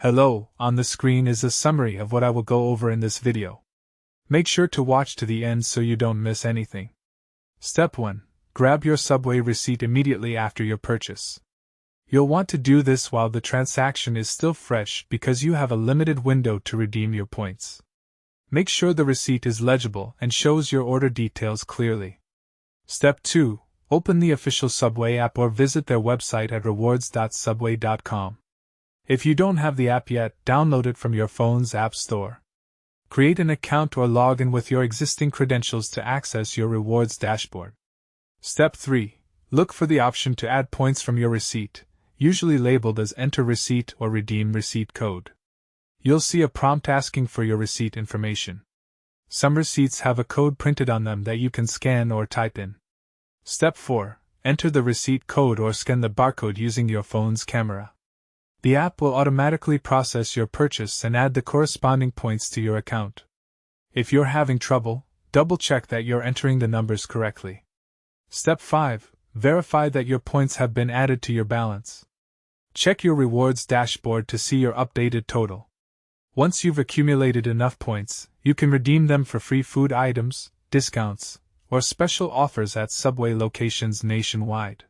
Hello, on the screen is a summary of what I will go over in this video. Make sure to watch to the end so you don't miss anything. Step 1. Grab your Subway receipt immediately after your purchase. You'll want to do this while the transaction is still fresh because you have a limited window to redeem your points. Make sure the receipt is legible and shows your order details clearly. Step 2. Open the official Subway app or visit their website at rewards.subway.com. If you don't have the app yet, download it from your phone's app store. Create an account or log in with your existing credentials to access your rewards dashboard. Step 3. Look for the option to add points from your receipt, usually labeled as Enter Receipt or Redeem Receipt Code. You'll see a prompt asking for your receipt information. Some receipts have a code printed on them that you can scan or type in. Step 4. Enter the receipt code or scan the barcode using your phone's camera. The app will automatically process your purchase and add the corresponding points to your account. If you're having trouble, double-check that you're entering the numbers correctly. Step 5. Verify that your points have been added to your balance. Check your rewards dashboard to see your updated total. Once you've accumulated enough points, you can redeem them for free food items, discounts, or special offers at Subway locations nationwide.